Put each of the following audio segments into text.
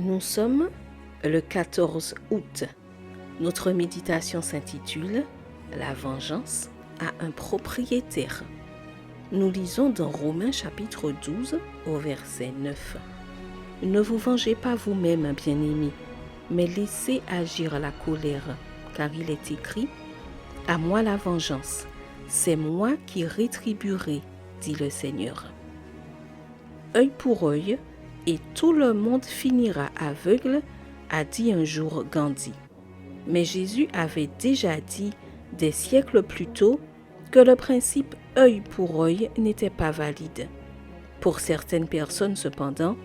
Nous sommes le 14 août. Notre méditation s'intitule « La vengeance a un propriétaire ». Nous lisons dans Romains chapitre 12 au verset 9. « Ne vous vengez pas vous-même, bien-aimés, mais laissez agir la colère, car il est écrit « À moi la vengeance, c'est moi qui rétribuerai, dit le Seigneur. » Œil pour œil, et tout le monde finira aveugle, a dit un jour Gandhi. Mais Jésus avait déjà dit des siècles plus tôt que le principe œil pour œil n'était pas valide. Pour certaines personnes cependant,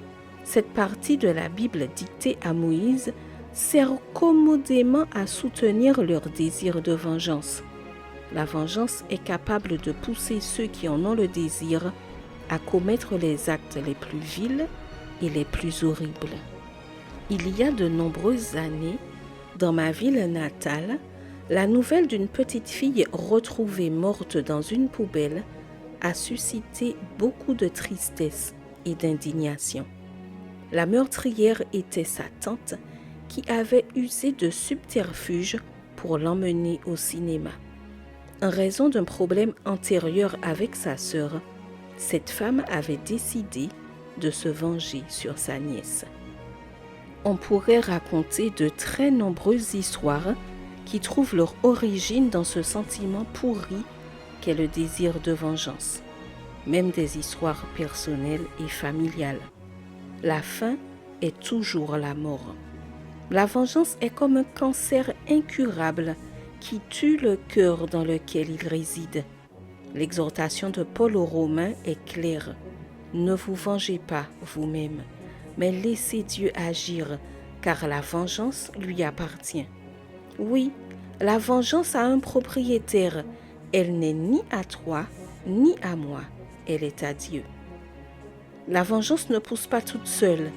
cette partie de la Bible dictée à Moïse sert commodément à soutenir leur désir de vengeance. La vengeance est capable de pousser ceux qui en ont le désir à commettre les actes les plus vils et les plus horribles. Il y a de nombreuses années, dans ma ville natale, la nouvelle d'une petite fille retrouvée morte dans une poubelle a suscité beaucoup de tristesse et d'indignation. La meurtrière était sa tante qui avait usé de subterfuges pour l'emmener au cinéma. En raison d'un problème antérieur avec sa sœur, cette femme avait décidé de se venger sur sa nièce. On pourrait raconter de très nombreuses histoires qui trouvent leur origine dans ce sentiment pourri qu'est le désir de vengeance, même des histoires personnelles et familiales. La fin est toujours la mort. La vengeance est comme un cancer incurable qui tue le cœur dans lequel il réside. L'exhortation de Paul aux Romains est claire. Ne vous vengez pas vous-même, mais laissez Dieu agir, car la vengeance lui appartient. Oui, la vengeance a un propriétaire. Elle n'est ni à toi, ni à moi. Elle est à Dieu. La vengeance ne pousse pas toute seule.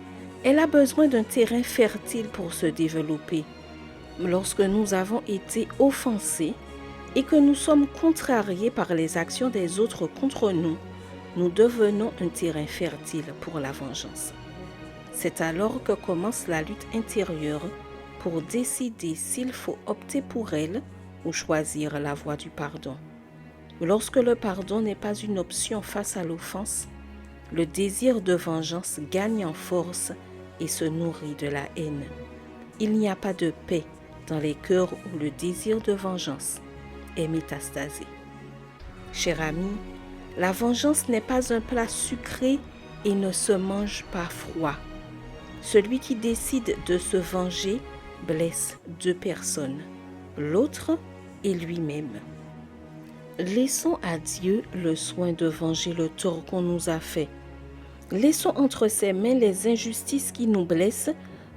Elle a besoin d'un terrain fertile pour se développer. Lorsque nous avons été offensés et que nous sommes contrariés par les actions des autres contre nous, nous devenons un terrain fertile pour la vengeance. C'est alors que commence la lutte intérieure pour décider s'il faut opter pour elle ou choisir la voie du pardon. Lorsque le pardon n'est pas une option face à l'offense, le désir de vengeance gagne en force et se nourrit de la haine. Il n'y a pas de paix dans les cœurs où le désir de vengeance est métastasé. Cher ami, la vengeance n'est pas un plat sucré et ne se mange pas froid. Celui qui décide de se venger blesse deux personnes, l'autre et lui-même. Laissons à Dieu le soin de venger le tort qu'on nous a fait. Laissons entre ses mains les injustices qui nous blessent,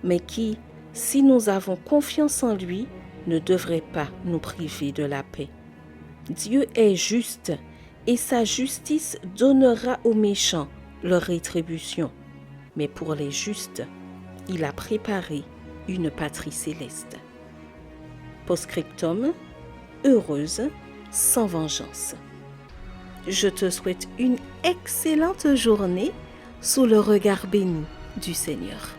mais qui, si nous avons confiance en lui, ne devraient pas nous priver de la paix. Dieu est juste et sa justice donnera aux méchants leur rétribution. Mais pour les justes, il a préparé une patrie céleste. Post-scriptum, heureuse, sans vengeance. Je te souhaite une excellente journée sous le regard béni du Seigneur.